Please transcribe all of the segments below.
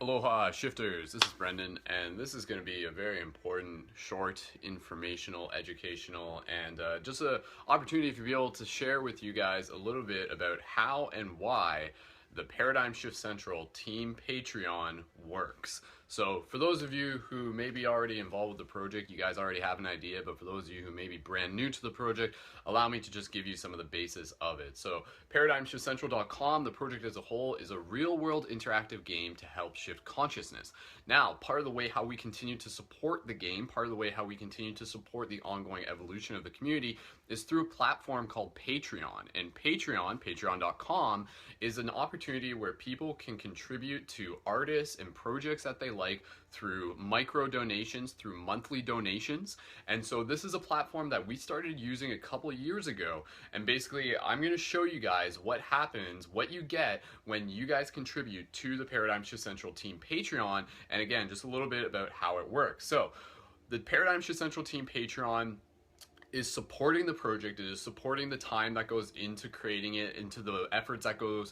Aloha shifters, this is Brendan, and this is going to be a very important, short, informational, educational, and just an opportunity to be able to share with you guys a little bit about how and why the Paradigm Shift Central Team Patreon works. So for those of you who may be already involved with the project, you guys already have an idea, but for those of you who may be brand new to the project, allow me to just give you some of the basis of it. So ParadigmShiftCentral.com, the project as a whole, is a real-world interactive game to help shift consciousness. Now, part of the way how we continue to support the game, part of the way how we continue to support the ongoing evolution of the community is through a platform called Patreon. And patreon.com, is an opportunity where people can contribute to artists and projects that they like through micro donations, through monthly donations. And so this is a platform that we started using a couple of years ago. And basically, I'm going to show you guys what happens, what you get when you guys contribute to the Paradigm Shift Central Team Patreon. And again, just a little bit about how it works. So the Paradigm Shift Central Team Patreon is supporting the project. It is supporting the time that goes into creating it, into the efforts that goes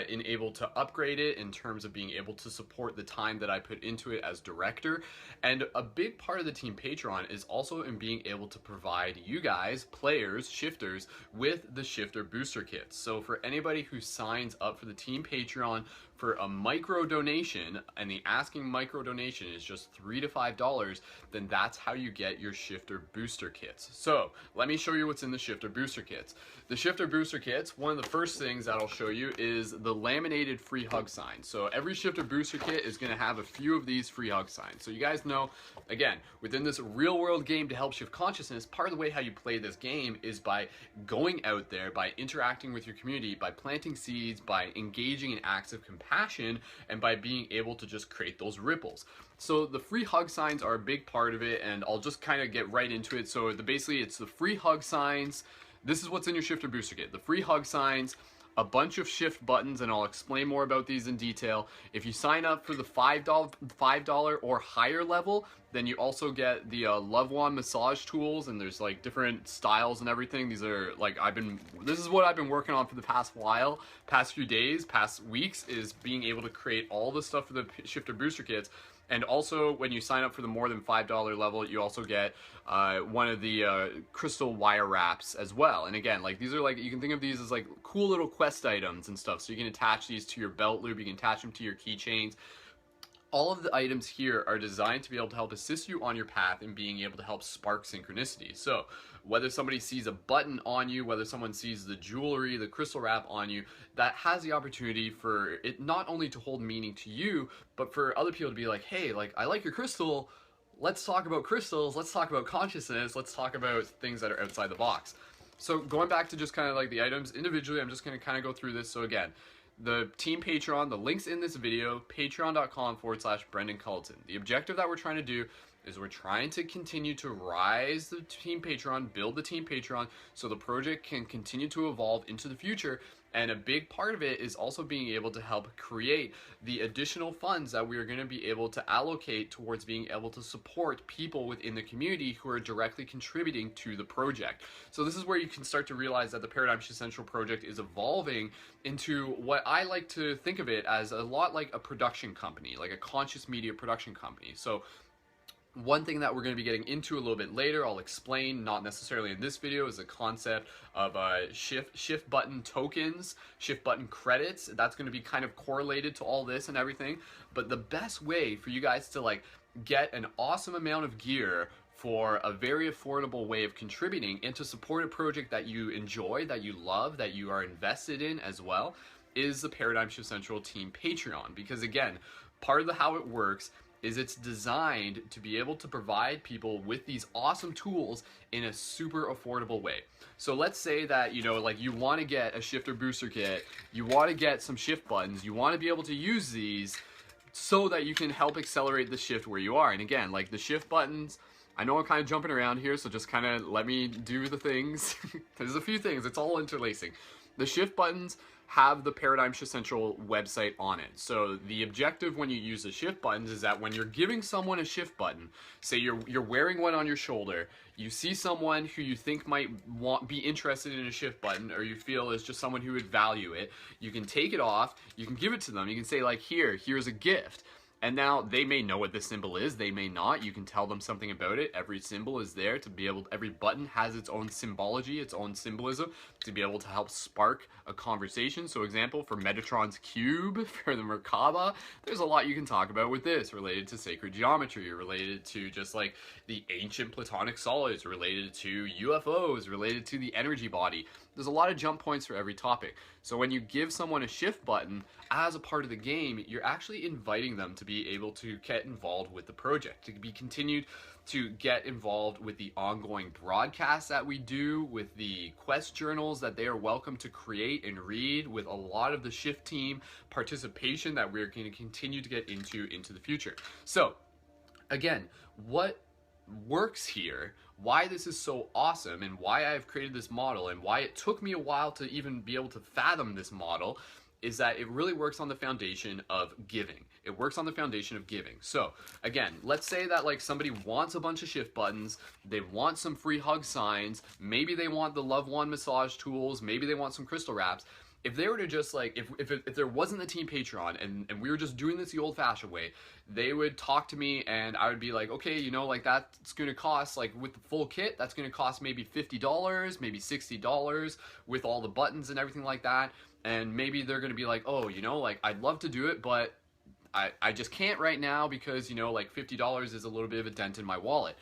in able to upgrade it, in terms of being able to support the time that I put into it as director. And a big part of the Team Patreon is also in being able to provide you guys, players, shifters, with the Shifter Booster Kits. So for anybody who signs up for the Team Patreon for a micro donation, and the asking micro donation is just $3 to $5, then that's how you get your Shifter Booster Kits. So let me show you what's in the Shifter Booster Kits. The Shifter Booster Kits, one of the first things that I'll show you is the laminated free hug signs. So every Shifter Booster Kit is going to have a few of these free hug signs. So you guys know, again, within this real world game to help shift consciousness, part of the way how you play this game is by going out there, by interacting with your community, by planting seeds, by engaging in acts of compassion, and by being able to just create those ripples. So the free hug signs are a big part of it, and I'll just kind of get right into it. So basically it's the free hug signs. This is what's in your Shifter Booster Kit. The free hug signs, a bunch of shift buttons, and I'll explain more about these in detail. If you sign up for the $5 or higher level, then you also get the Love Wand massage tools, and there's like different styles and everything. These are like, this is what I've been working on for the past few days, past weeks, is being able to create all the stuff for the Shifter Booster Kits. And also, when you sign up for the more than $5 level, you also get one of the crystal wire wraps as well. And again, like these are like, you can think of these as like cool little quest items and stuff. So you can attach these to your belt loop, you can attach them to your keychains. All of the items here are designed to be able to help assist you on your path in being able to help spark synchronicity. So whether somebody sees a button on you, whether someone sees the jewelry, the crystal wrap on you, that has the opportunity for it not only to hold meaning to you, but for other people to be like, hey, like, I like your crystal, let's talk about crystals, let's talk about consciousness, let's talk about things that are outside the box. So going back to just kind of like the items individually, I'm just going to kind of go through this. So again, the Team Patreon, the link's in this video, patreon.com/Brendan Culleton. The objective that we're trying to do is we're trying to continue to rise the Team Patreon, build the Team Patreon, so the project can continue to evolve into the future. And a big part of it is also being able to help create the additional funds that we are going to be able to allocate towards being able to support people within the community who are directly contributing to the project. So this is where you can start to realize that the Paradigm Shift Central project is evolving into what I like to think of it as a lot like a production company, like a conscious media production company. So one thing that we're going to be getting into a little bit later, I'll explain, not necessarily in this video, is the concept of shift button tokens, shift button credits. That's going to be kind of correlated to all this and everything. But the best way for you guys to like get an awesome amount of gear for a very affordable way of contributing and to support a project that you enjoy, that you love, that you are invested in as well, is the Paradigm Shift Central Team Patreon. Because again, part of how it works is it's designed to be able to provide people with these awesome tools in a super affordable way. So let's say that, you know, like you want to get a Shifter Booster Kit, you want to get some shift buttons, you want to be able to use these so that you can help accelerate the shift where you are. And again, like the shift buttons, I know I'm kind of jumping around here, so just kind of let me do the things. There's a few things, it's all interlacing. The shift buttons have the Paradigm Shift Central website on it. So the objective when you use the shift buttons is that when you're giving someone a shift button, say you're wearing one on your shoulder, you see someone who you think might be interested in a shift button, or you feel is just someone who would value it, you can take it off, you can give it to them, you can say like, here's a gift. And now they may know what this symbol is, they may not. You can tell them something about it. Every symbol is there to be able, every button has its own symbology, its own symbolism to be able to help spark a conversation. So example, for Metatron's cube, for the Merkaba, there's a lot you can talk about with this, related to sacred geometry, related to just like the ancient platonic solids, related to UFOs, related to the energy body. There's a lot of jump points for every topic. So when you give someone a shift button as a part of the game, you're actually inviting them to be able to get involved with the project, to be continued to get involved with the ongoing broadcasts that we do, with the quest journals that they are welcome to create and read, with a lot of the shift team participation that we're going to continue to get into the future. So again, what works here, why this is so awesome, and why I've created this model, and why it took me a while to even be able to fathom this model, is that it really works on the foundation of giving. It works on the foundation of giving. So again, let's say that like somebody wants a bunch of shift buttons, they want some free hug signs, maybe they want the Love Wand massage tools, maybe they want some crystal wraps. If they were to just like, if there wasn't the team Patreon and we were just doing this the old fashioned way, they would talk to me and I would be like, okay, you know, like that's going to cost, like with the full kit, that's going to cost maybe $50, maybe $60 with all the buttons and everything like that. And maybe they're going to be like, oh, you know, like I'd love to do it, but I just can't right now because, you know, like $50 is a little bit of a dent in my wallet.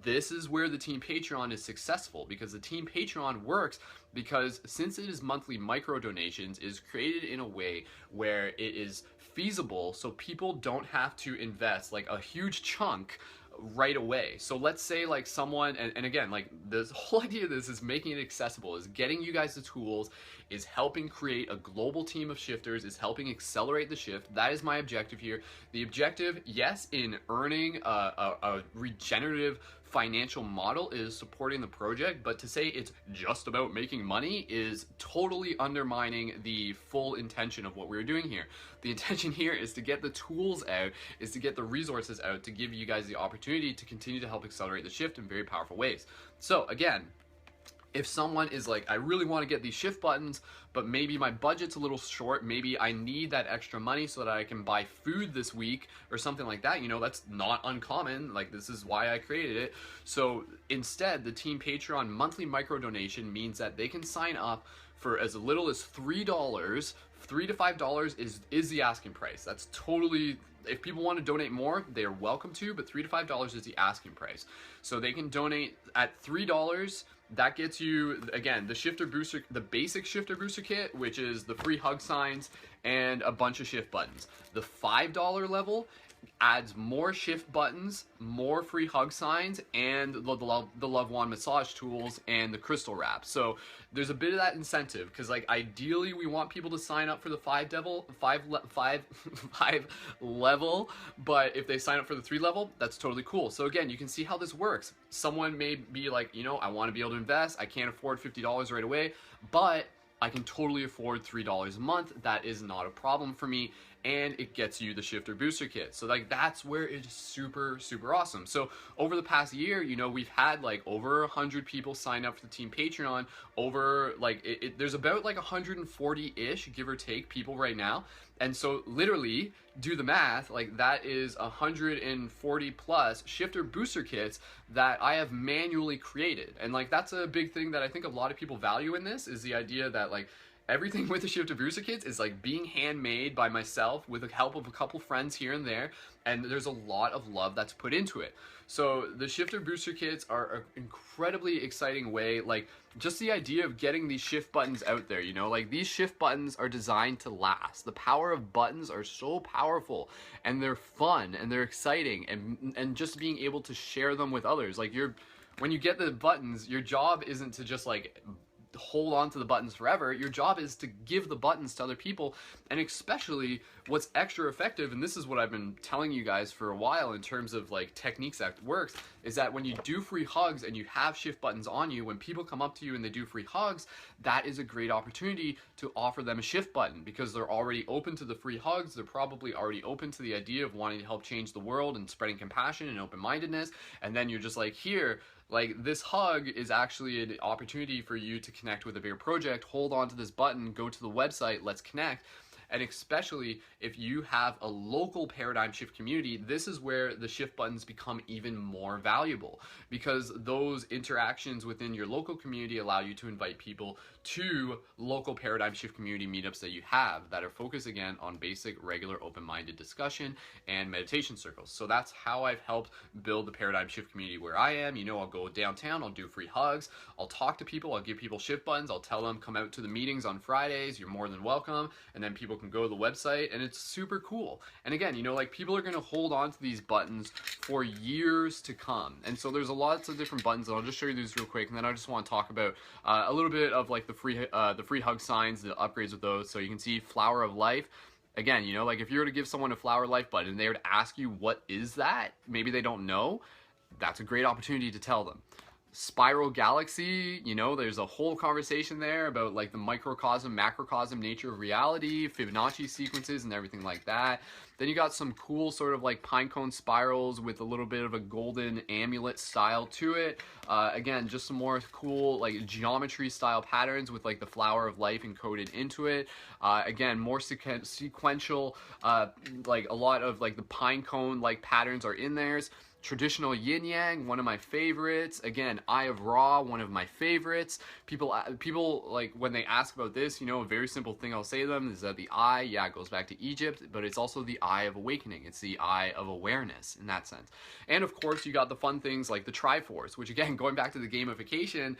This is where the Team Patreon is successful, because the Team Patreon works because since it is monthly micro donations, it is created in a way where it is feasible so people don't have to invest like a huge chunk right away. So let's say like someone, and again, like this whole idea of this is making it accessible, is getting you guys the tools, is helping create a global team of shifters, is helping accelerate the shift. That is my objective here. The objective, yes, in earning a regenerative financial model is supporting the project, but to say it's just about making money is totally undermining the full intention of what we're doing here. The intention here is to get the tools out, is to get the resources out, to give you guys the opportunity to continue to help accelerate the shift in very powerful ways. So again, if someone is like, I really want to get these shift buttons, but maybe my budget's a little short, maybe I need that extra money so that I can buy food this week or something like that, you know, that's not uncommon. Like, this is why I created it. So instead, the Team Patreon monthly micro donation means that they can sign up for as little as $3, $3 to $5 is the asking price. That's totally, if people want to donate more, they are welcome to, but $3 to $5 is the asking price. So they can donate at $3. That gets you, again, the shifter booster, the basic shifter booster kit, which is the free hug signs and a bunch of shift buttons. The $5 level adds more shift buttons, more free hug signs, and the Love Wand massage tools and the crystal wrap. So there's a bit of that incentive, because like ideally we want people to sign up for the five level, but if they sign up for the 3 level, that's totally cool. So again, you can see how this works. Someone may be like, you know, I want to be able to invest, I can't afford $50 right away, but I can totally afford $3 a month. That is not a problem for me, and it gets you the shifter booster kit. So like that's where it's super, super awesome. So over the past year, you know, we've had like over 100 people sign up for the Team Patreon. Over like there's about like 140-ish, give or take, people right now. And so literally, do the math, like that is 140 plus shifter booster kits that I have manually created. And like that's a big thing that I think a lot of people value in this, is the idea that like everything with the shifter booster kits is like being handmade by myself with the help of a couple friends here and there, and there's a lot of love that's put into it. So the shifter booster kits are an incredibly exciting way, like just the idea of getting these shift buttons out there, you know, like these shift buttons are designed to last. The power of buttons are so powerful, and they're fun and they're exciting, and just being able to share them with others. Like when you get the buttons, your job isn't to just like hold on to the buttons forever. Your job is to give the buttons to other people. And especially what's extra effective, and this is what I've been telling you guys for a while in terms of like techniques that works, is that when you do free hugs and you have shift buttons on you, when people come up to you and they do free hugs, that is a great opportunity to offer them a shift button, because they're already open to the free hugs. They're probably already open to the idea of wanting to help change the world and spreading compassion and open-mindedness. And then you're just like, here, like this hug is actually an opportunity for you to connect with a bigger project. Hold on to this button, go to the website, let's connect. And especially if you have a local paradigm shift community, this is where the shift buttons become even more valuable, because those interactions within your local community allow you to invite people to local paradigm shift community meetups that you have that are focused again on basic, regular, open-minded discussion and meditation circles. So that's how I've helped build the paradigm shift community where I am. You know, I'll go downtown, I'll do free hugs, I'll talk to people, I'll give people shift buttons, I'll tell them come out to the meetings on Fridays, you're more than welcome, and then people can go to the website, and it's super cool. And again, you know, like people are going to hold on to these buttons for years to come. And so there's lots of different buttons, and I'll just show you these real quick, and then I just want to talk about a little bit of like the free hug signs, the upgrades with those. So you can see Flower of Life. Again, you know, like if you were to give someone a Flower of Life button and they were to ask you what is that, maybe they don't know, that's a great opportunity to tell them. Spiral Galaxy, you know, there's a whole conversation there about like the microcosm, macrocosm nature of reality, Fibonacci sequences and everything like that. Then you got some cool sort of like pinecone spirals with a little bit of a golden amulet style to it. Again, just some more cool like geometry style patterns with like the Flower of Life encoded into it. Again, more sequential, like a lot of like the pinecone like patterns are in theirs. Traditional yin yang, one of my favorites. Again, Eye of Ra, one of my favorites. People like when they ask about this, you know, a very simple thing I'll say to them is that the eye, yeah, it goes back to Egypt, but it's also the eye of awakening. It's the eye of awareness in that sense. And of course, you got the fun things like the Triforce, which again, going back to the gamification,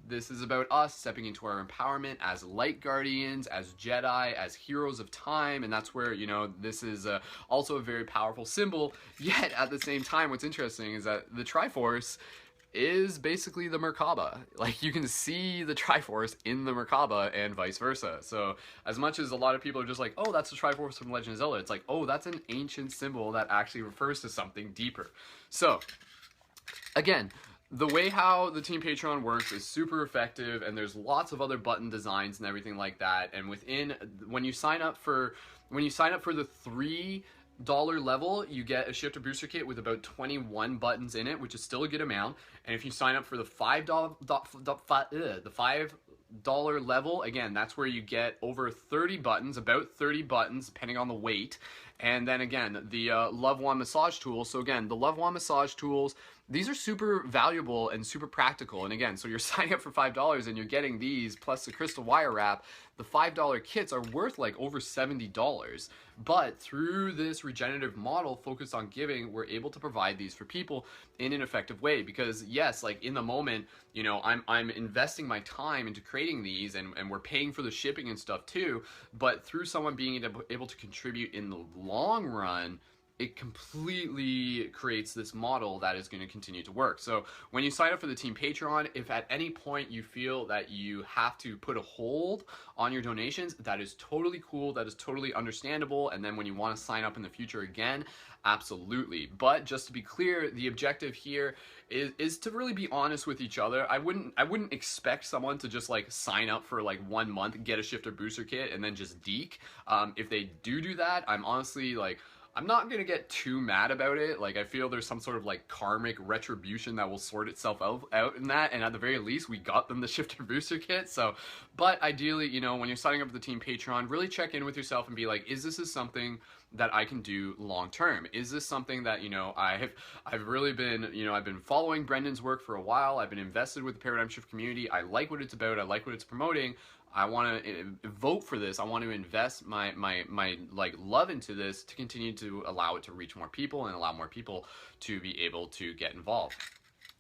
this is about us stepping into our empowerment as light guardians, as Jedi, as heroes of time, and that's where, you know, this is also a very powerful symbol. Yet, at the same time, what's interesting is that the Triforce is basically the Merkaba. Like, you can see the Triforce in the Merkaba and vice versa. So, as much as a lot of people are just like, oh, that's the Triforce from Legend of Zelda, it's like, oh, that's an ancient symbol that actually refers to something deeper. So, again, the way how the Team Patreon works is super effective, and there's lots of other button designs and everything like that. And when you sign up for the $3 level, you get a shifter booster kit with about 21 buttons in it, which is still a good amount. And if you sign up for the $5 level, again, that's where you get over 30 buttons, about 30 buttons, depending on the weight. And then again, the Love Wand massage tools. So again, the Love Wand massage tools, these are super valuable and super practical. And again, so you're signing up for $5 and you're getting these plus the crystal wire wrap. The $5 kits are worth like over $70. But through this regenerative model focused on giving, we're able to provide these for people in an effective way. Because yes, like in the moment, you know, I'm investing my time into creating these, and we're paying for the shipping and stuff too. But through someone being able to contribute in the long run, it completely creates this model that is going to continue to work. So when you sign up for the Team Patreon, if at any point you feel that you have to put a hold on your donations, that is totally cool, that is totally understandable. And then when you want to sign up in the future again, absolutely. But just to be clear, the objective here is to really be honest with each other. I wouldn't expect someone to just like sign up for like 1 month, get a shifter booster kit, and then just deke. If they do that, I'm honestly like, I'm not going to get too mad about it. Like, I feel there's some sort of like karmic retribution that will sort itself out in that. And at the very least, we got them the shifter booster kit. So, but ideally, you know, when you're signing up for the Team Patreon, really check in with yourself and be like, is this something that I can do long term? Is this something that, you know, I've really been, you know, I've been following Brendan's work for a while. I've been invested with the Paradigm Shift community. I like what it's about. I like what it's promoting. I want to vote for this. I want to invest my like love into this to continue to allow it to reach more people and allow more people to be able to get involved.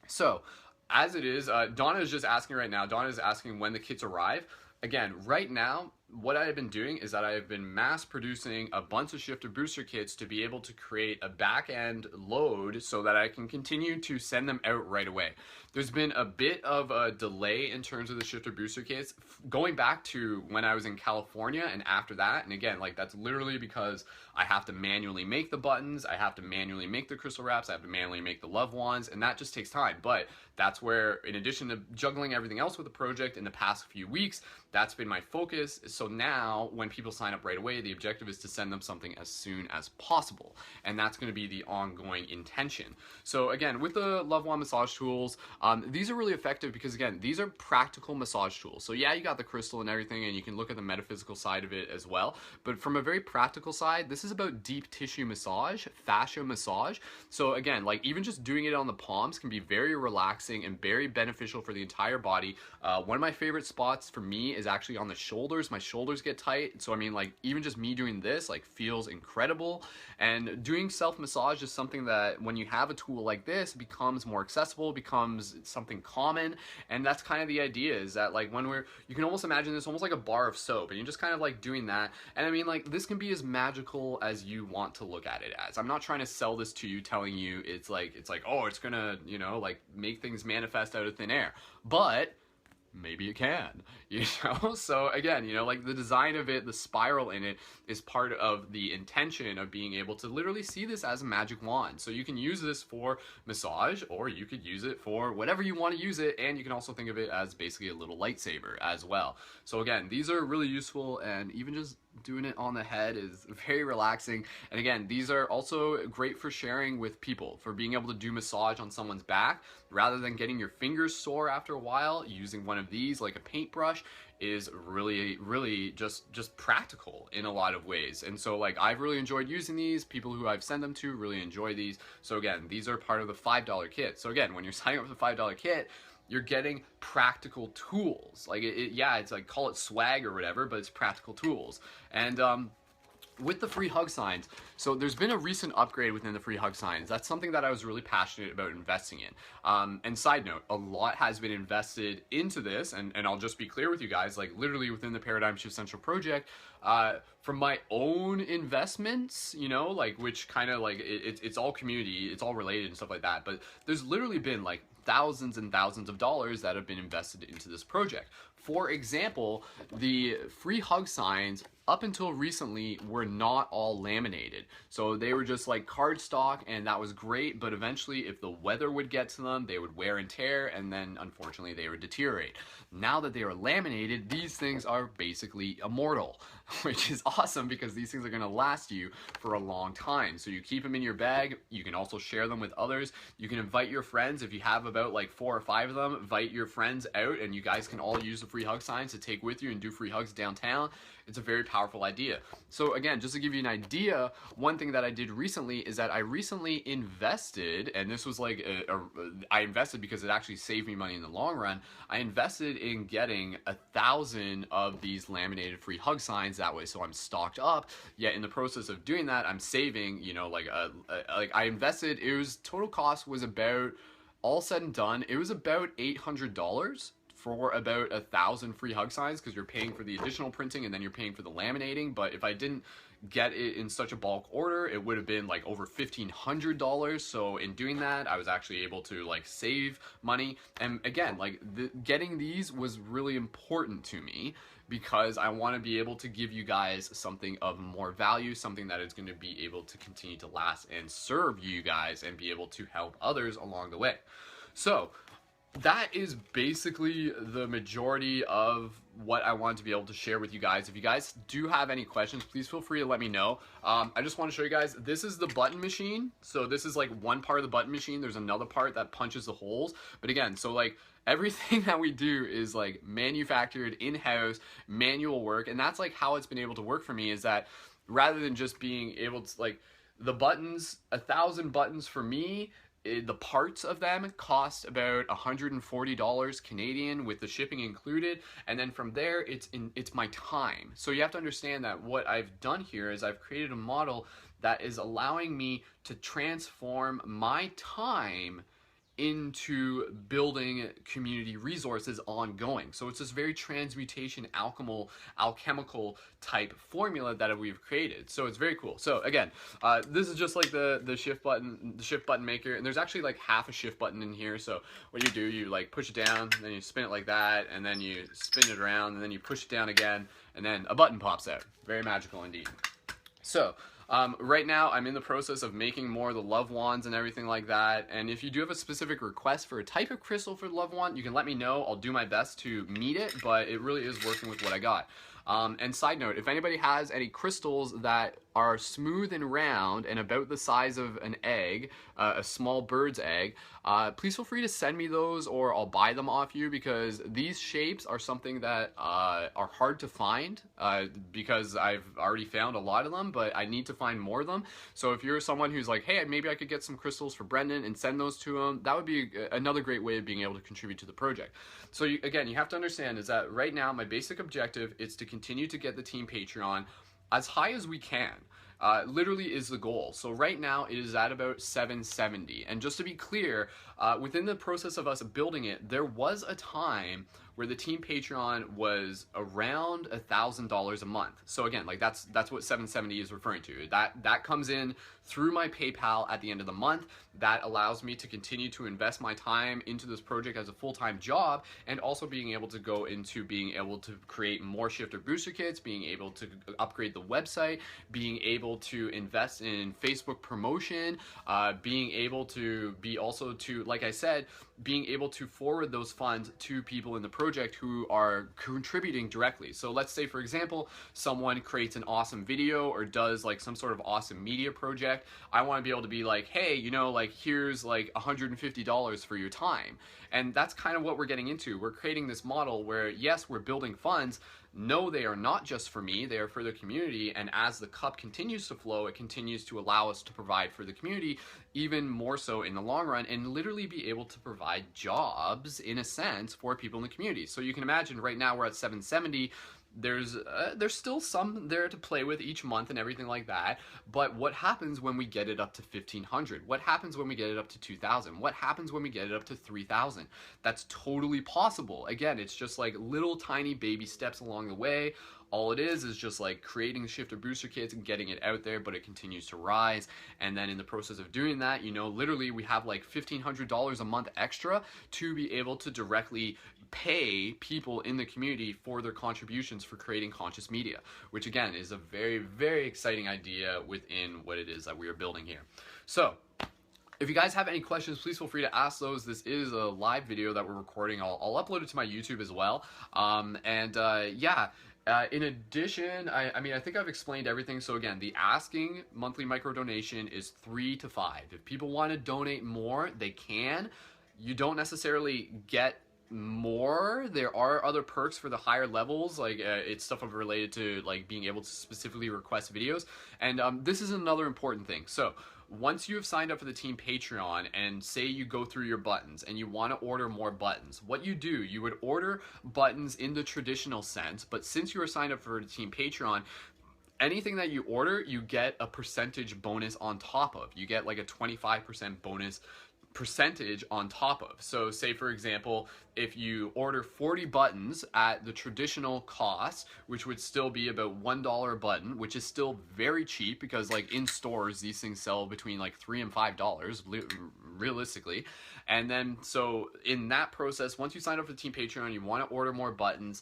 So, as it is, Donna is just asking right now. Donna is asking when the kits arrive. Again, right now, what I have been doing is that I have been mass producing a bunch of shifter booster kits to be able to create a back end load so that I can continue to send them out right away. There's been a bit of a delay in terms of the shifter booster kits going back to when I was in California and after that. And again, like that's literally because I have to manually make the buttons, I have to manually make the crystal wraps, I have to manually make the love wands, and that just takes time. But that's where, in addition to juggling everything else with the project in the past few weeks, That's been my focus. So now when people sign up right away, the objective is to send them something as soon as possible. And that's going to be the ongoing intention. So again, with the Love Wand massage tools, these are really effective because again, these are practical massage tools. So yeah, you got the crystal and everything, and you can look at the metaphysical side of it as well. But from a very practical side, this is about deep tissue massage, fascia massage. So again, like even just doing it on the palms can be very relaxing and very beneficial for the entire body. One of my favorite spots for me is actually on the shoulders. My shoulders get tight. So I mean, like even just me doing this like feels incredible. And doing self-massage is something that when you have a tool like this becomes more accessible, becomes something common. And that's kind of the idea, is that like when you can almost imagine this almost like a bar of soap, and you're just kind of like doing that. And I mean, like this can be as magical as you want to look at it as. I'm not trying to sell this to you, telling you it's like, oh, it's gonna, you know, like make things manifest out of thin air. But maybe it can, you know? So again, you know, like the design of it, the spiral in it is part of the intention of being able to literally see this as a magic wand. So you can use this for massage, or you could use it for whatever you want to use it. And you can also think of it as basically a little lightsaber as well. So again, these are really useful, and even just doing it on the head is very relaxing. And again, these are also great for sharing with people, for being able to do massage on someone's back rather than getting your fingers sore after a while. Using one of these like a paintbrush is really just practical in a lot of ways. And so like I've really enjoyed using these. People who I've sent them to really enjoy these. So again, these are part of the $5 kit. So again, when you're signing up for the $5 kit, you're getting practical tools. Like yeah, it's like, call it swag or whatever, but it's practical tools. And with the free hug signs, so there's been a recent upgrade within the free hug signs. That's something that I was really passionate about investing in. And side note, a lot has been invested into this, and I'll just be clear with you guys, like literally within the Paradigm Shift Central project, from my own investments, you know, like which kind of like, it's all community, it's all related and stuff like that, but there's literally been like thousands and thousands of dollars that have been invested into this project. For example, the free hug signs up until recently were not all laminated. So they were just like cardstock, and that was great, but eventually if the weather would get to them, they would wear and tear, and then unfortunately they would deteriorate. Now that they are laminated, these things are basically immortal, which is awesome because these things are gonna last you for a long time. So you keep them in your bag, you can also share them with others. You can invite your friends. If you have about like 4 or 5 of them, invite your friends out and you guys can all use the free hug signs to take with you and do free hugs downtown. It's a very powerful idea. So again, just to give you an idea, one thing that I did recently is that I recently invested, and this was like, I invested because it actually saved me money in the long run. I invested in getting 1,000 of these laminated free hug signs that way, so I'm stocked up. Yet in the process of doing that, I'm saving, you know, like I invested, it was, total cost was about, all said and done, it was about $800 for about 1,000 free hug signs, because you're paying for the additional printing and then you're paying for the laminating. But if I didn't get it in such a bulk order, it would have been like over $1,500. So in doing that, I was actually able to like save money. And again, like getting these was really important to me, because I want to be able to give you guys something of more value, something that is going to be able to continue to last and serve you guys and be able to help others along the way. So that is basically the majority of what I wanted to be able to share with you guys. If you guys do have any questions, please feel free to let me know. I just want to show you guys, this is the button machine. So this is like one part of the button machine. There's another part that punches the holes. But again, so like everything that we do is like manufactured in-house, manual work. And that's like how it's been able to work for me, is that rather than just being able to like the buttons, 1,000 buttons for me, the parts of them cost about $140 Canadian with the shipping included, and then from there it's my time. So you have to understand that what I've done here is I've created a model that is allowing me to transform my time into building community resources ongoing. So it's this very transmutation alchemical type formula that we've created. So it's very cool. So again, this is just like the shift button maker, and there's actually like half a shift button in here. So what you do, you like push it down, then you spin it like that, and then you spin it around, and then you push it down again, and then a button pops out. Very magical indeed. So, right now I'm in the process of making more of the love wands and everything like that. And if you do have a specific request for a type of crystal for the love wand, you can let me know. I'll do my best to meet it, but it really is working with what I got. And side note, if anybody has any crystals that are smooth and round and about the size of an egg, a small bird's egg, please feel free to send me those or I'll buy them off you, because these shapes are something that are hard to find, because I've already found a lot of them, but I need to find more of them. So if you're someone who's like, hey, maybe I could get some crystals for Brendan and send those to him, that would be another great way of being able to contribute to the project. So again, you have to understand is that right now my basic objective is to continue to get the team Patreon as high as we can. Literally is the goal. So right now it is at about 770. And just to be clear, within the process of us building it, there was a time where the team Patreon was around $1,000 a month. So again, like that's what 770 is referring to. That comes in through my PayPal at the end of the month. That allows me to continue to invest my time into this project as a full-time job, and also being able to go into being able to create more shifter booster kits, being able to upgrade the website, being able to invest in Facebook promotion, being able to be also to, like I said, being able to forward those funds to people in the project who are contributing directly. So let's say, for example, someone creates an awesome video or does like some sort of awesome media project. I want to be able to be like, hey, you know, like here's like $150 for your time. And that's kind of what we're getting into. We're creating this model where, yes, we're building funds. No, they are not just for me, they are for the community, and as the cup continues to flow, it continues to allow us to provide for the community even more so in the long run, and literally be able to provide jobs, in a sense, for people in the community. So you can imagine right now we're at 770, there's still some there to play with each month and everything like that, but what happens when we get it up to 1,500? What happens when we get it up to 2,000? What happens when we get it up to 3,000? That's totally possible. Again, it's just like little tiny baby steps along the way. All it is just like creating the shifter booster kits and getting it out there, but it continues to rise. And then in the process of doing that, you know, literally we have like $1,500 a month extra to be able to directly pay people in the community for their contributions for creating conscious media, which again is a very, very exciting idea within what it is that we are building here. So if you guys have any questions, please feel free to ask those. This is a live video that we're recording. I'll upload it to my YouTube as well. In addition, I mean, I think I've explained everything. So again, the asking monthly micro donation is $3 to $5. If people want to donate more, they can. You don't necessarily get more. There are other perks for the higher levels, like it's stuff related to like being able to specifically request videos. And this is another important thing. So once you have signed up for the team Patreon and say you go through your buttons and you want to order more buttons, what you do, you would order buttons in the traditional sense, but since you are signed up for the team Patreon, anything that you order, you get a percentage bonus on top of. You get like a 25% bonus percentage on top of. So say for example, if you order 40 buttons at the traditional cost, which would still be about $1 a button, which is still very cheap because like in stores these things sell between like $3 and $5 realistically. And then so in that process, once you sign up for the team Patreon, you want to order more buttons,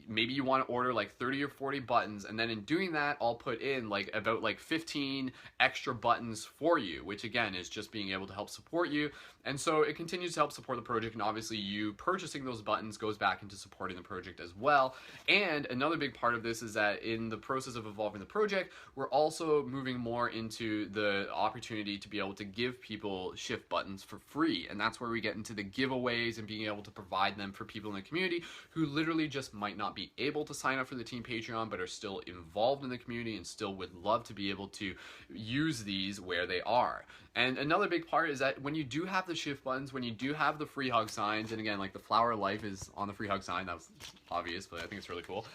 maybe you want to order like 30 or 40 buttons, and then in doing that I'll put in like about like 15 extra buttons for you, which again is just being able to help support you. And so it continues to help support the project, and obviously you purchasing those buttons goes back into supporting the project as well. And another big part of this is that in the process of evolving the project, we're also moving more into the opportunity to be able to give people shift buttons for free, and that's where we get into the giveaways and being able to provide them for people in the community who literally just might not be able to sign up for the team Patreon but are still involved in the community and still would love to be able to use these where they are. And another big part is that when you do have the shift buttons, when you do have the free hug signs, and again, like the flower of life is on the free hug sign, that was obvious, but I think it's really cool.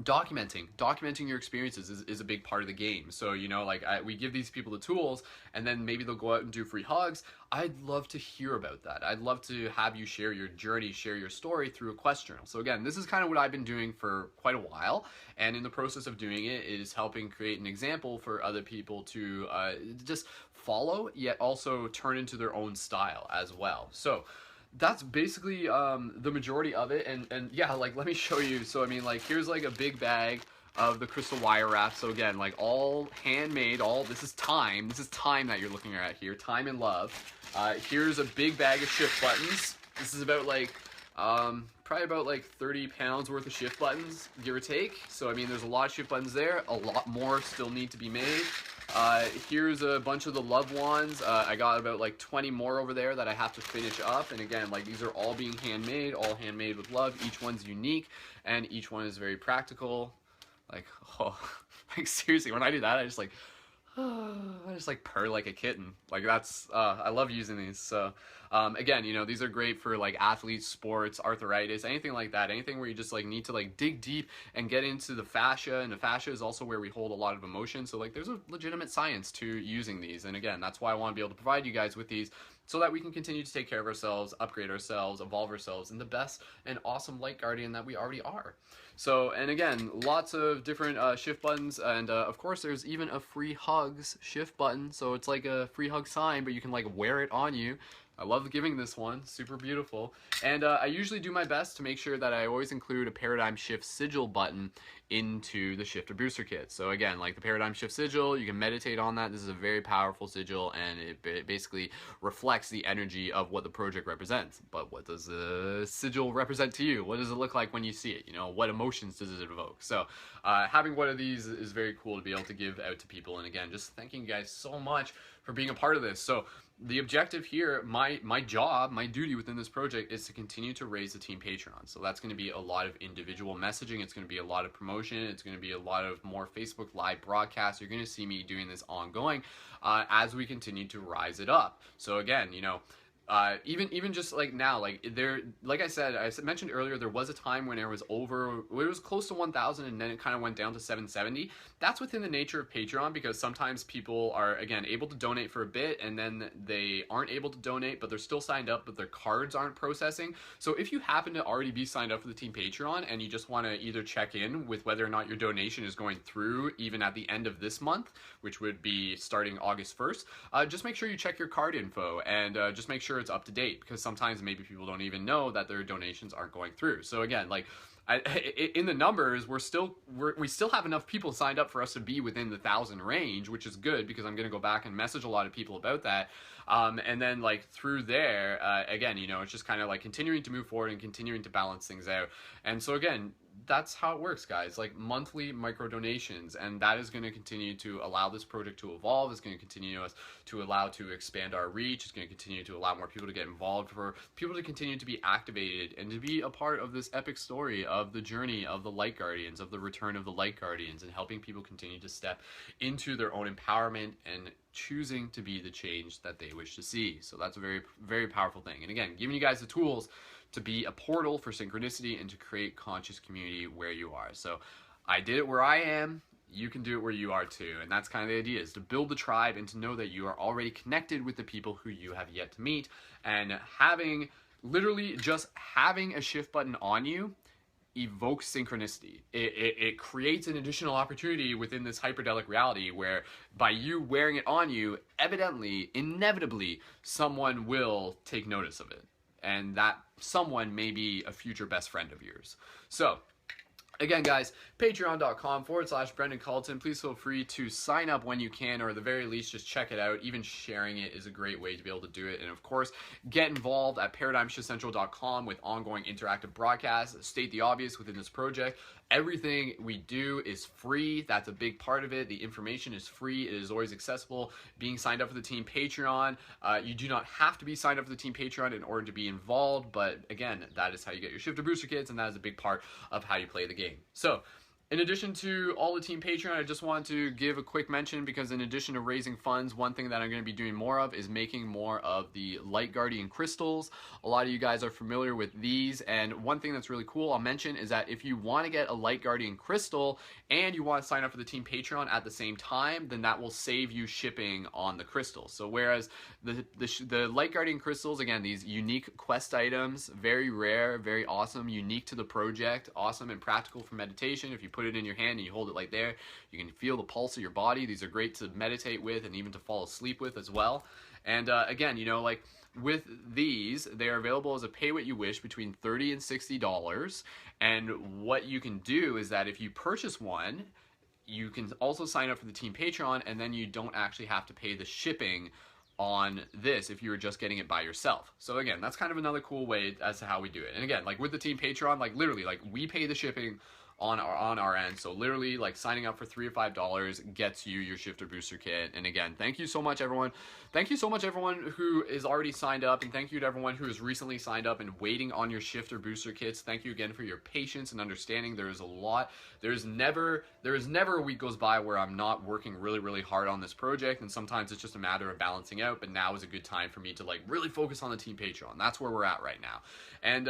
Documenting your experiences is a big part of the game. So, you know, like we give these people the tools and then maybe they'll go out and do free hugs. I'd love to hear about that. I'd love to have you share your journey, share your story through a quest journal. So again, this is kind of what I've been doing for quite a while, and in the process of doing it is helping create an example for other people to just follow, yet also turn into their own style as well. So that's basically the majority of it. And yeah, like let me show you. So I mean, like here's like a big bag of the crystal wire wrap. So again, like all handmade, this is time that you're looking at here, time and love. Here's a big bag of shift buttons. This is about like probably about like 30 pounds worth of shift buttons, give or take. So I mean, there's a lot of shift buttons there. A lot more still need to be made. Here's a bunch of the love wands. I got about like 20 more over there that I have to finish up. And again, like these are all being handmade, all handmade with love. Each one's unique and each one is very practical. Like, oh, like seriously, when I do that, I just like purr like a kitten. Like that's, I love using these. So, again, you know, these are great for like athletes, sports, arthritis, anything like that. Anything where you just like need to like dig deep and get into the fascia, and the fascia is also where we hold a lot of emotion. So like there's a legitimate science to using these. And again, that's why I want to be able to provide you guys with these so that we can continue to take care of ourselves, upgrade ourselves, evolve ourselves in the best and awesome light guardian that we already are. So, and again, lots of different shift buttons, and of course there's even a free hugs shift button. So it's like a free hug sign, but you can like wear it on you. I love giving this one, super beautiful. And I usually do my best to make sure that I always include a Paradigm Shift sigil button into the Shifter Booster Kit. So again, like the Paradigm Shift sigil, you can meditate on that. This is a very powerful sigil, and it basically reflects the energy of what the project represents. But what does the sigil represent to you? What does it look like when you see it? You know, what emotions does it evoke? So having one of these is very cool to be able to give out to people. And again, just thanking you guys so much for being a part of this. So the objective here, my job, my duty within this project is to continue to raise the team Patreon. So that's going to be a lot of individual messaging. It's going to be a lot of promotion. It's going to be a lot of more Facebook Live broadcasts. You're going to see me doing this ongoing as we continue to rise it up. So again, you know, even just like now, like I said, I mentioned earlier, there was a time when it was close to 1,000 and then it kind of went down to 770. That's within the nature of Patreon, because sometimes people are, again, able to donate for a bit and then they aren't able to donate, but they're still signed up, but their cards aren't processing. So if you happen to already be signed up for the Team Patreon and you just want to either check in with whether or not your donation is going through even at the end of this month, which would be starting August 1st, just make sure you check your card info and just make sure it's up to date, because sometimes maybe people don't even know that their donations aren't going through. So again, like in the numbers, we still have enough people signed up for us to be within the 1,000 range, which is good, because I'm going to go back and message a lot of people about that. And then like through there, again, you know, it's just kind of like continuing to move forward and continuing to balance things out. And so again, that's how it works, guys, like monthly micro donations, and that is going to continue to allow this project to evolve. It's going to continue to allow to expand our reach. It's going to continue to allow more people to get involved, for people to continue to be activated and to be a part of this epic story of the journey of the Light Guardians, of the return of the Light Guardians, and helping people continue to step into their own empowerment and choosing to be the change that they wish to see. So that's a very, very powerful thing. And again, giving you guys the tools to be a portal for synchronicity and to create conscious community where you are. So I did it where I am. You can do it where you are too. And that's kind of the idea, is to build the tribe and to know that you are already connected with the people who you have yet to meet. And literally just having a shift button on you evokes synchronicity. It creates an additional opportunity within this hyperdelic reality where by you wearing it on you, inevitably, someone will take notice of it. And that someone may be a future best friend of yours. So again, guys, patreon.com/Brendan Carlton. Please feel free to sign up when you can, or at the very least, just check it out. Even sharing it is a great way to be able to do it. And of course, get involved at ParadigmShiftCentral.com with ongoing interactive broadcasts. State the obvious within this project. Everything we do is free. That's a big part of it. The information is free. It is always accessible. Being signed up for the Team Patreon, you do not have to be signed up for the Team Patreon in order to be involved. But again, that is how you get your Shifter Booster Kits, and that is a big part of how you play the game. So, in addition to all the Team Patreon, I just want to give a quick mention, because in addition to raising funds, one thing that I'm going to be doing more of is making more of the Light Guardian crystals. A lot of you guys are familiar with these, and one thing that's really cool I'll mention is that if you want to get a Light Guardian crystal and you want to sign up for the Team Patreon at the same time, then that will save you shipping on the crystals. So whereas the Light Guardian crystals, again, these unique quest items, very rare, very awesome, unique to the project, awesome and practical for meditation. If you put put it in your hand and you hold it like there. You can feel the pulse of your body. These are great to meditate with and even to fall asleep with as well. And again, you know, like with these, they are available as a pay what you wish between $30 and $60. And what you can do is that if you purchase one, you can also sign up for the team Patreon, and then you don't actually have to pay the shipping on this if you were just getting it by yourself. So again, that's kind of another cool way as to how we do it. And again, like with the team Patreon, like literally, like we pay the shipping on our end. So literally, like signing up for $3 or $5 gets you your Shifter Booster Kit. And again, thank you so much, everyone. Thank you so much, everyone who is already signed up, and thank you to everyone who has recently signed up and waiting on your Shifter Booster Kits. Thank you again for your patience and understanding. There is a lot. There is never a week goes by where I'm not working really, really hard on this project. And sometimes it's just a matter of balancing out. But now is a good time for me to like really focus on the team Patreon. That's where we're at right now. And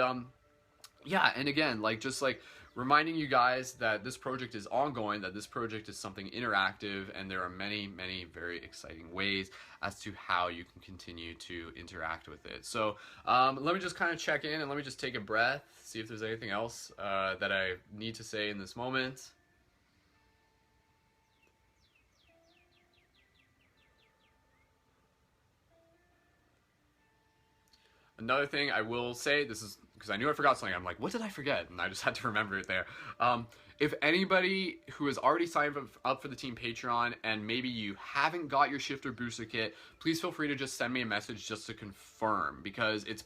yeah, and again, like just like reminding you guys that this project is ongoing, that this project is something interactive, and there are many, many very exciting ways as to how you can continue to interact with it. So let me just kind of check in and let me just take a breath, see if there's anything else that I need to say in this moment. Another thing I will say, this is because I knew I forgot something. I'm like, what did I forget? And I just had to remember it there. If anybody who has already signed up for the team Patreon and maybe you haven't got your Shifter Booster Kit, please feel free to just send me a message just to confirm, because it's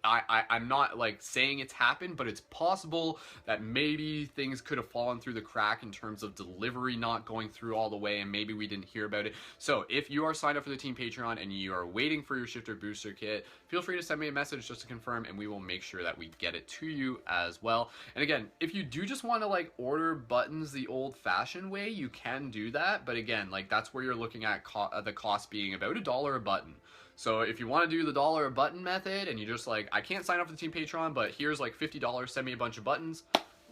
I'm not like saying it's happened, but it's possible that maybe things could have fallen through the crack in terms of delivery not going through all the way, and maybe we didn't hear about it. So if you are signed up for the team Patreon and you are waiting for your Shifter Booster Kit, feel free to send me a message just to confirm, and we will make sure that we get it to you as well. And again, if you do just want to like order buttons the old-fashioned way, you can do that. But again, like that's where you're looking at the cost being about $1 a button. So if you want to do the $1 a button method and you just like, I can't sign up for the team Patreon, but here's like $50, send me a bunch of buttons,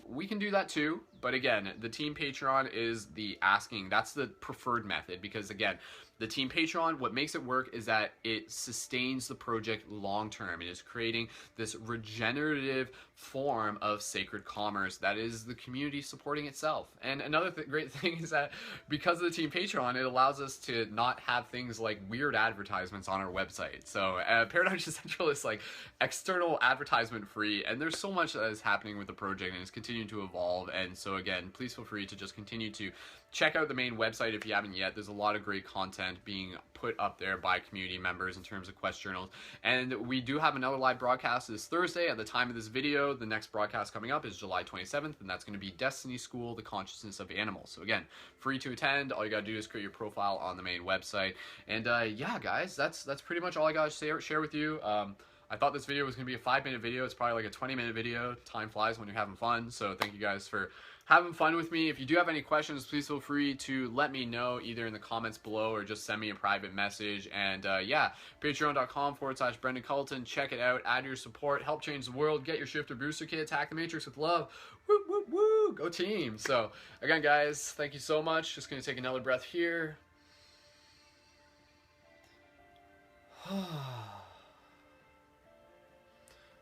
we can do that too. But again, the team Patreon is the asking, that's the preferred method, because again, the team Patreon, what makes it work is that it sustains the project long term. It is creating this regenerative form of sacred commerce that is the community supporting itself. And another great thing is that because of the team Patreon, it allows us to not have things like weird advertisements on our website. So Paradigm Central is like external advertisement free, and there's so much that is happening with the project and it's continuing to evolve. And so again, please feel free to just continue to check out the main website if you haven't yet. There's a lot of great content being put up there by community members in terms of quest journals. And we do have another live broadcast this Thursday at the time of this video. The next broadcast coming up is July 27th, and that's going to be Destiny School, The Consciousness of Animals. So again, free to attend. All you got to do is create your profile on the main website. And yeah, guys, that's pretty much all I got to share with you. I thought this video was going to be a 5-minute video. It's probably like a 20-minute video. Time flies when you're having fun. So thank you guys for having fun with me. If you do have any questions, please feel free to let me know either in the comments below or just send me a private message. And yeah, patreon.com/Brendan Culleton. Check it out. Add your support. Help change the world. Get your Shifter Booster Kit. Attack the Matrix with love. Woo, woo, woo. Go team. So again, guys, thank you so much. Just going to take another breath here.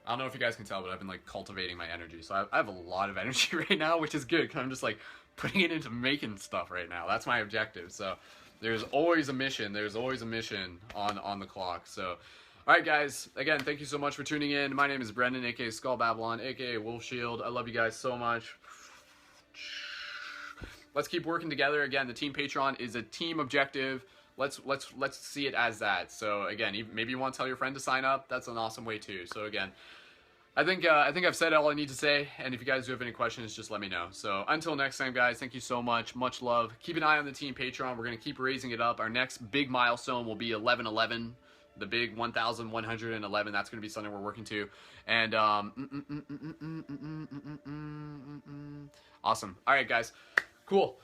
I don't know if you guys can tell, but I've been like cultivating my energy. So I have a lot of energy right now, which is good because I'm just like putting it into making stuff right now. That's my objective. So there's always a mission. There's always a mission on the clock. So, all right, guys. Again, thank you so much for tuning in. My name is Brendan, aka Skull Babylon, aka Wolf Shield. I love you guys so much. Let's keep working together. Again, the team Patreon is a team objective. Let's see it as that. So again, maybe you want to tell your friend to sign up. That's an awesome way too. So again, I think I've said all I need to say. And if you guys do have any questions, just let me know. So until next time, guys, thank you so much. Much love. Keep an eye on the team Patreon. We're gonna keep raising it up. Our next big milestone will be 1111. The big 1,111. That's gonna be something we're working to. And awesome. All right, guys. Cool.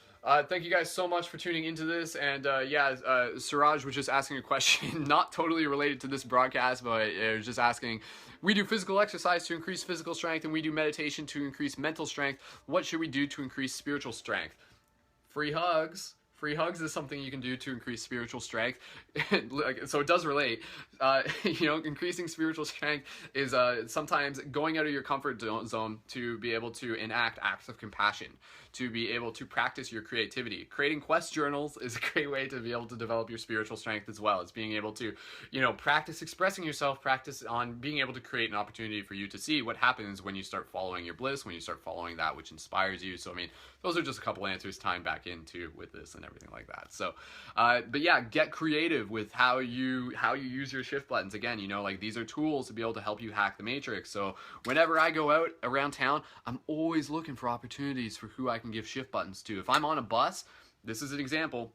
Thank you guys so much for tuning into this. And yeah, Siraj was just asking a question, not totally related to this broadcast, but it was just asking, we do physical exercise to increase physical strength, and we do meditation to increase mental strength. What should we do to increase spiritual strength? Free hugs. Free hugs is something you can do to increase spiritual strength. So it does relate. You know, increasing spiritual strength is sometimes going out of your comfort zone to be able to enact acts of compassion, to be able to practice your creativity. Creating quest journals is a great way to be able to develop your spiritual strength as well. It's being able to, practice expressing yourself, practice on being able to create an opportunity for you to see what happens when you start following your bliss, when you start following that which inspires you. So, I mean, those are just a couple answers tying back into with this and everything like that. So, but yeah, get creative with how you use your shift buttons. Again, like these are tools to be able to help you hack the matrix. So whenever I go out around town, I'm always looking for opportunities for who I can give shift buttons to. If I'm on a bus, this is an example.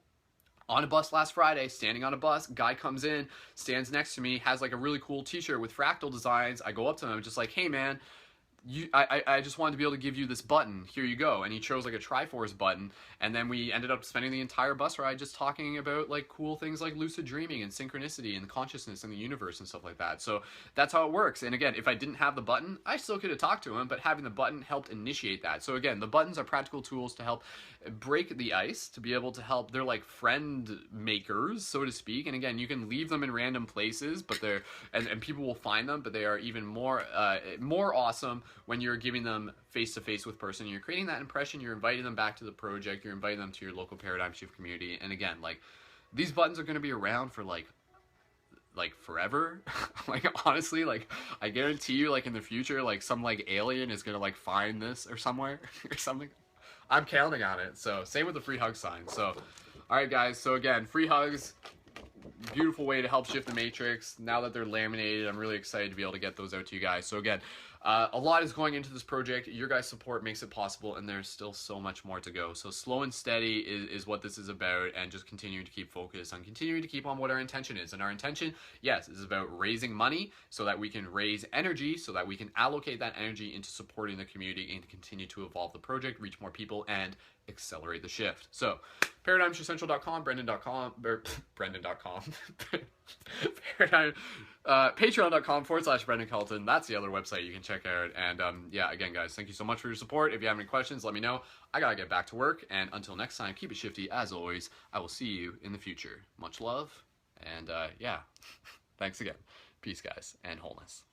On a bus last Friday, standing on a bus, guy comes in, stands next to me, has like a really cool t-shirt with fractal designs. I go up to him, I'm just like, hey man, I just wanted to be able to give you this button. Here you go. And he chose like a Triforce button. And then we ended up spending the entire bus ride just talking about like cool things like lucid dreaming and synchronicity and consciousness and the universe and stuff like that. So that's how it works. And again, if I didn't have the button, I still could have talked to him, but having the button helped initiate that. So again, the buttons are practical tools to help break the ice, to be able to help. They're like friend makers, so to speak. And again, you can leave them in random places, but they're, and people will find them, but they are even more awesome when you're giving them face-to-face with person. You're creating that impression, you're inviting them back to the project, you're inviting them to your local paradigm shift community. And again, like these buttons are going to be around for like forever. Like honestly, like I guarantee you, like in the future, like some like alien is going to like find this or somewhere or something. I'm counting on it. So same with the free hug sign. So all right guys, so again, free hugs, beautiful way to help shift the matrix. Now that they're laminated, I'm really excited to be able to get those out to you guys. So again, a lot is going into this project. Your guys' support makes it possible, and there's still so much more to go. So slow and steady is what this is about, and just continuing to keep focused on continuing to keep on what our intention is. And our intention, yes, is about raising money so that we can raise energy, so that we can allocate that energy into supporting the community and continue to evolve the project, reach more people, and accelerate the shift. So ParadigmShiftCentral.com, Brendan.com, or Brendan.com, Paradigm, Patreon.com/Brendan Carlton. That's the other website you can check out. And yeah, again, guys, thank you so much for your support. If you have any questions, let me know. I gotta get back to work. And until next time, keep it shifty. As always, I will see you in the future. Much love. And yeah, thanks again. Peace, guys, and wholeness.